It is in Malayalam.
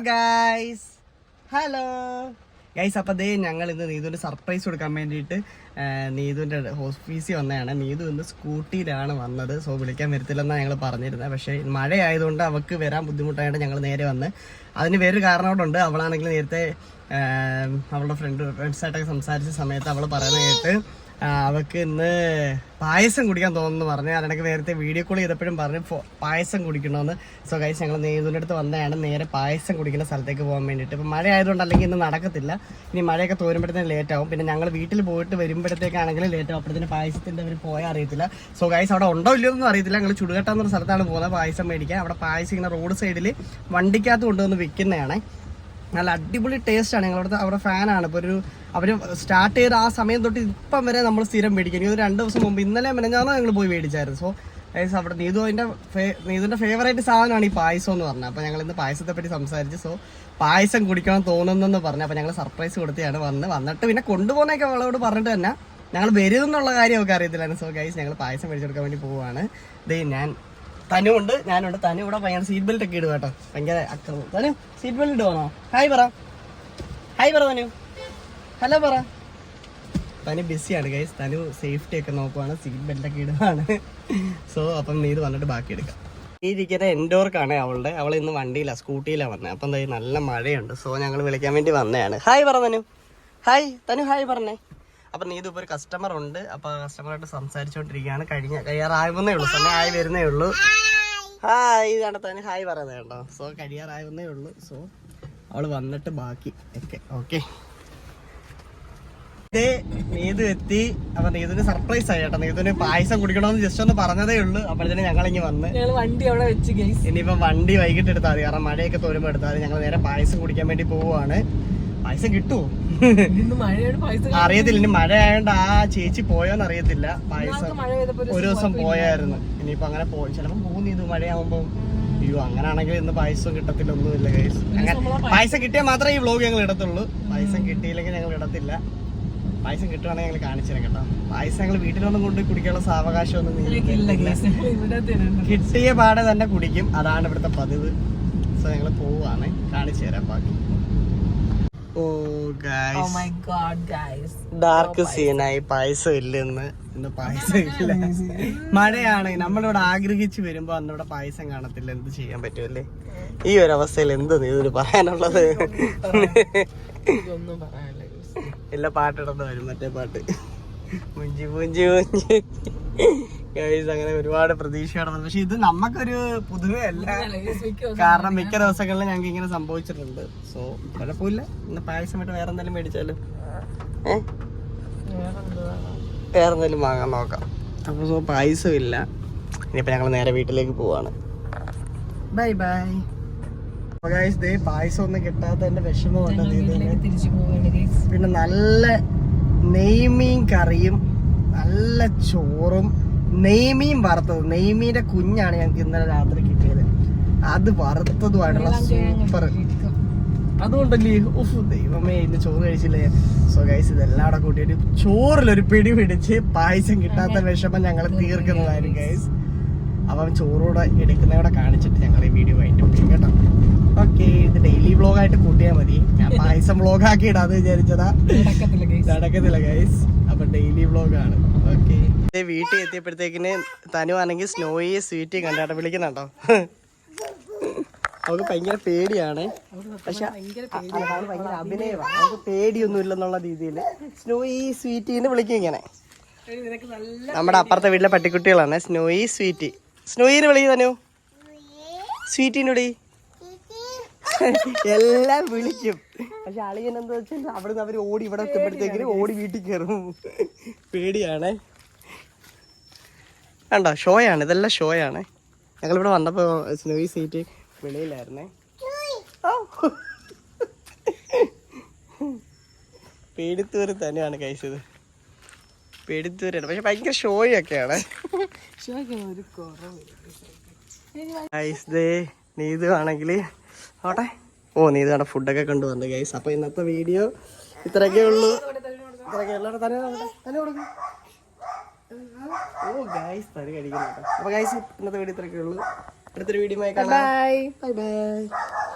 Guys hello guys. അപ്പം ദേ ഞങ്ങൾ ഇന്ന് നീതുവിൻ്റെ സർപ്രൈസ് കൊടുക്കാൻ വേണ്ടിയിട്ട് നീതുവിൻ്റെ ഓഫീസിൽ വന്നതാണ്. നീതു ഇന്ന് സ്കൂട്ടിയിലാണ് വന്നത്. സോ വിളിക്കാൻ വരത്തില്ലെന്നാണ് ഞങ്ങൾ പറഞ്ഞിരുന്നത്. പക്ഷേ മഴ ആയതുകൊണ്ട് അവൾക്ക് വരാൻ ബുദ്ധിമുട്ടായിട്ട് ഞങ്ങൾ നേരെ വന്ന്. അതിന് വേറൊരു കാരണമുണ്ട്. അവളാണെങ്കിൽ നേരത്തെ അവളുടെ ഫ്രണ്ട്സായിട്ടൊക്കെ സംസാരിച്ച സമയത്ത് അവൾ പറയുന്നത് കേട്ട് അവൾക്ക് ഇന്ന് പായസം കുടിക്കാൻ തോന്നുന്നു പറഞ്ഞു. അതിനൊക്കെ നേരത്തെ വീഡിയോ കോൾ ചെയ്തപ്പോഴും പറഞ്ഞു പായസം കുടിക്കണമെന്ന്. സോ ഗൈസ് ഞങ്ങൾ നീതുവിൻ്റെ അടുത്ത് വന്നതാണ് നേരെ പായസം കുടിക്കുന്ന സ്ഥലത്തേക്ക് പോകാൻ വേണ്ടിയിട്ട്. ഇപ്പം മഴ ആയതുകൊണ്ട് അല്ലെങ്കിൽ ഇന്ന് നടക്കത്തില്ല. ഇനി മഴയൊക്കെ തോരുമ്പോഴത്തേന് ലേറ്റ് ആവും. പിന്നെ ഞങ്ങൾ വീട്ടിൽ പോയിട്ട് വരുമ്പോഴത്തേക്കാണെങ്കിൽ ലേറ്റ് ആവും. അപ്പോഴത്തേന് പായസത്തിൻ്റെ അവർ പോയാൽ അറിയത്തില്ല. സോ ഗൈസ് അവിടെ ഉണ്ടോ ഇല്ലയോ ഒന്നും അറിയത്തില്ല. ഞങ്ങൾ ചുടുകട്ട എന്നൊരു സ്ഥലത്താണ് പോകുന്നത് പായസം മേടിക്കാൻ. അവിടെ പായസം ഇങ്ങനെ റോഡ് സൈഡിൽ വണ്ടിക്കകത്ത് കൊണ്ടുവന്ന് വിൽക്കുന്നതാണ്. നല്ല അടിപൊളി ടേസ്റ്റാണ്. ഞങ്ങളവിടുത്തെ അവിടെ ഫാനാണ്. ഇപ്പോൾ അവർ സ്റ്റാർട്ട് ചെയ്ത ആ സമയം തൊട്ട് ഇപ്പം വരെ നമ്മൾ സ്ഥിരം മേടിക്കും. ഇനി ഒരു 2 ദിവസം മുമ്പ് ഇന്നലെ മെനഞ്ഞാന്നോ ഞങ്ങൾ പോയി മേടിച്ചായിരുന്നു. സോ ഗൈസ് അവിടെ നീതുവിൻ്റെ ഫേവറേറ്റ് സാധനമാണ് ഈ പായസം എന്ന് പറഞ്ഞത്. അപ്പോൾ ഞങ്ങൾ ഇന്ന് പായസത്തെ പറ്റി സംസാരിച്ച്. സോ പായസം കുടിക്കണം തോന്നുന്നെന്ന് പറഞ്ഞു. അപ്പോൾ ഞങ്ങൾ സർപ്രൈസ് കൊടുത്തിയാണ് വന്നിട്ട് പിന്നെ കൊണ്ടുപോകുന്നതൊക്കെ അവളോട് പറഞ്ഞിട്ട് തന്നെ ഞങ്ങൾ വരുമെന്നുള്ള കാര്യം അവർക്ക് അറിയത്തില്ലായിരുന്നു. സോ ഗൈസ് ഞങ്ങൾ പായസം മേടിച്ചു കൊടുക്കാൻ വേണ്ടി പോവുകയാണ്. തനുണ്ട്, ഞാനുണ്ട്. തനു ഇവിടെ ഭയങ്കര സീറ്റ് ബെൽറ്റ് ഒക്കെ ഇടുക കേട്ടോ. ഭയങ്കര അക്രമം. തനു സീറ്റ് ബെൽറ്റ് ഇടുവാണോ? ഹായ് പറ തനു. ഹലോ പറ. തനു ബിസിയാണ് ഗൈസ്. തനു സേഫ്റ്റി ഒക്കെ നോക്കുവാണ്, സീറ്റ് ബെൽറ്റ് ഒക്കെ ഇടുവാണ്. സോ അപ്പം നീ ഇത് വന്നിട്ട് ബാക്കി എടുക്കാം. ഈ ഇരിക്കുന്ന എൻഡോർക്കാണ് അവൾ ഇന്ന് വണ്ടിയിലാണ്, സ്കൂട്ടിയിലാണ് വന്നത്. അപ്പം നല്ല മഴയുണ്ട്. സോ ഞങ്ങൾ വിളിക്കാൻ വേണ്ടി വന്നതാണ്. ഹായ് പറ തനു. ഹായ് തനു ഹായ് പറഞ്ഞേ. അപ്പം നീ ഇതിപ്പോൾ ഒരു കസ്റ്റമർ ഉണ്ട്. അപ്പോൾ കസ്റ്റമറായിട്ട് സംസാരിച്ചുകൊണ്ടിരിക്കുകയാണ്. കഴിയാറാവുന്നേ ഉള്ളൂ, സമയം ആയി വരുന്നേ ഉള്ളൂ. ഹായ് ഇതാണ് തന്നെ ഹായ് പറയുന്നത് കേട്ടോ. സോ കഴിയാറാവുന്നേ ഉള്ളൂ. സോ അവൾ വന്നിട്ട് ബാക്കി ഒക്കെ ഓക്കെ. ഇതേ നീതു എത്തി. അപ്പം നീതുവിന് സർപ്രൈസ് ആയി കേട്ടോ. നീതുവിന് പായസം കുടിക്കണമെന്ന് ജസ്റ്റ് ഒന്ന് പറഞ്ഞതേ ഉള്ളൂ. അപ്പോഴത്തേനും ഞങ്ങളിങ്ങ് വന്ന് വണ്ടി അവിടെ വെച്ച് ഇനിയിപ്പം വണ്ടി വൈകിട്ട് എടുത്താൽ മതി. കാരണം മഴയൊക്കെ തോരുമ്പോൾ എടുത്താൽ മതി. ഞങ്ങൾ നേരെ പായസം കുടിക്കാൻ വേണ്ടി പോവുകയാണ്. പായസം കിട്ടുമോ അറിയത്തില്ല. ഇനി മഴ ആയതുകൊണ്ട് ആ ചേച്ചി പോയോന്ന് അറിയത്തില്ല. പായസം ഒരു ദിവസം പോയായിരുന്നു. ഇനിയിപ്പോ അങ്ങനെ പോയി ചിലപ്പോ പോകുന്നു. ഇത് മഴയാവുമ്പോ അയ്യോ അങ്ങനാണെങ്കിൽ ഇന്ന് പായസം കിട്ടത്തില്ല, ഒന്നുമില്ല ഗൈസ്. അങ്ങനെ പായസം കിട്ടിയാൽ മാത്രമേ ഈ വ്ലോഗ് ഞങ്ങൾ ഇടത്തുള്ളൂ. പായസം കിട്ടിയില്ലെങ്കിൽ ഞങ്ങൾ ഇടത്തില്ല. പായസം കിട്ടുവാണെങ്കിൽ ഞങ്ങൾ കാണിച്ചു തരാം കേട്ടോ. പായസം ഞങ്ങൾ വീട്ടിലൊന്നും കൊണ്ട് കുടിക്കാനുള്ള സാവകാശമൊന്നും കിട്ടിയ പാടെ തന്നെ കുടിക്കും. അതാണ് ഇവിടുത്തെ പതിവ്. സോ ഞങ്ങൾ പോവാണ്, കാണിച്ചു തരാം ബാക്കി. ഡാർക്ക് സീനായി. പായസം ഇല്ലെന്ന്. ഇന്ന് പായസം ഇല്ല, മഴയാണ്. നമ്മളിവിടെ ആഗ്രഹിച്ചു വരുമ്പോ അന്നിവിടെ പായസം കാണത്തില്ല. എന്ത് ചെയ്യാൻ പറ്റുമല്ലേ ഈ ഒരു അവസ്ഥയിൽ? എന്ത് ഇതിന് പറയാനുള്ളത്? എല്ലാ പാട്ടിടന്ന് വരും, മറ്റേ പാട്ട് മുഞ്ചി മുഞ്ചി മുഞ്ചി ഗൈസ്. അങ്ങനെ ഒരുപാട് പ്രതീക്ഷയാണ്. പക്ഷെ ഇത് നമുക്കൊരു പൊതുവേ അല്ല, കാരണം മിക്ക ദിവസങ്ങളിലും ഞങ്ങൾക്ക് ഇങ്ങനെ സംഭവിച്ചിട്ടുണ്ട്. സോ കുഴപ്പമില്ല. ഇന്ന് പായസമായിട്ട് വേറെ എന്തെങ്കിലും മേടിച്ചാലും വേറെ എന്തെങ്കിലും വാങ്ങാൻ നോക്കാം. അപ്പോൾ സോ പായസം ഇല്ല. ഇനിയിപ്പോൾ ഞങ്ങൾ നേരെ വീട്ടിലേക്ക് പോവാണ്. Bye bye. ഗൈസ് ദേ പായസം ഒന്നും കിട്ടാത്തതിന്റെ വിഷമമുണ്ട്. പിന്നെ നല്ല നെയ്മീൻ കറിയും നല്ല ചോറും നെയ്മീൻ വറുത്തത്. നെയ്മീന്റെ കുഞ്ഞാണ് ഞങ്ങൾക്ക് ഇന്നലെ രാത്രി കിട്ടിയത്. അത് വറുത്തതുമായിട്ടുള്ള സൂപ്പർ. അതുകൊണ്ടല്ലേ ദൈവമേ ഇന്ന് ചോറ് കഴിച്ചില്ലേ. സോ ഗൈസ് ഇതെല്ലാം കൂടെ കൂട്ടിയിട്ട് ചോറിലൊരു പിടി പിടിച്ച് പായസം കിട്ടാത്ത വിഷമം ഞങ്ങൾ തീർക്കുന്നതായിരിക്കും ഗൈസ്. അപ്പം ചോറൂടെ എടുക്കുന്നവിടെ കാണിച്ചിട്ട് ഞങ്ങൾ ഈ വീഡിയോ വൈൻഡ് അപ്പ് ചെയ്യും കേട്ടോ. ഓക്കെ, ഇത് ഡെയിലി വ്ളോഗായിട്ട് കൂട്ടിയാൽ മതി. ഞാൻ പായസം വ്ളോഗാക്കി ഇടാന്ന് വിചാരിച്ചതാ, നടക്കത്തില്ല ഗൈസ്. അപ്പൊ ഡെയിലി വ്ളോഗാണ്. ഓക്കെ, വീട്ടിൽ എത്തിയപ്പോഴത്തേക്കിന് തനുവാണെങ്കിൽ സ്നോയി സ്വീറ്റി കണ്ടാട്ടോ വിളിക്കുന്നുണ്ടോ. അവൾക്ക് ഭയങ്കര പേടിയാണ്. പക്ഷെ ഭയങ്കര അഭിനയമാണ്. അവൾക്ക് പേടിയൊന്നും ഇല്ലെന്നുള്ള രീതിയിൽ സ്നോയി സ്വീറ്റിന്ന് വിളിക്കും ഇങ്ങനെ. നമ്മുടെ അപ്പുറത്തെ വീട്ടിലെ പട്ടിക്കുട്ടികളാണ് സ്നോയി സ്വീറ്റി. സ്നോയിന്ന് വിളി തനു. സ്വീറ്റിന് വിളി. എല്ലാം വിളിക്കും. പക്ഷെ അളിയൻ എന്താ വെച്ചാൽ അവിടുന്ന് അവർ ഓടി ഇവിടെ എത്തുമ്പോഴത്തേക്കിന് ഓടി വീട്ടിൽ കയറും. പേടിയാണ്. കണ്ടോ, ഷോയാണ്, ഇതെല്ലാം ഷോയാണ്. ഞങ്ങളിവിടെ വന്നപ്പോൾ സ്നോയി സീറ്റ് വെളിയിലായിരുന്നേ. പേടിത്തൂര് തന്നെയാണ് കഴിച്ചത്. പേടിത്തൂരാണ്, പക്ഷെ ഭയങ്കര ഷോയൊക്കെയാണ്. നീതു ആണെങ്കിൽ ആട്ടെ. നീതു കാണാൻ ഫുഡൊക്കെ കൊണ്ടുവന്നു ഗൈസ്. അപ്പൊ ഇന്നത്തെ വീഡിയോ ഇത്രയൊക്കെ ഉള്ളൂ. ഗൈസ് തരി കഴിക്കുന്നുണ്ട്. അപ്പൊ ഗൈസ് ഇന്നത്തെ വീഡിയോ ഇത്രയൊക്കെ ഉള്ളൂ. അടുത്തൊരു വീഡിയോ കാണാം. Bye bye.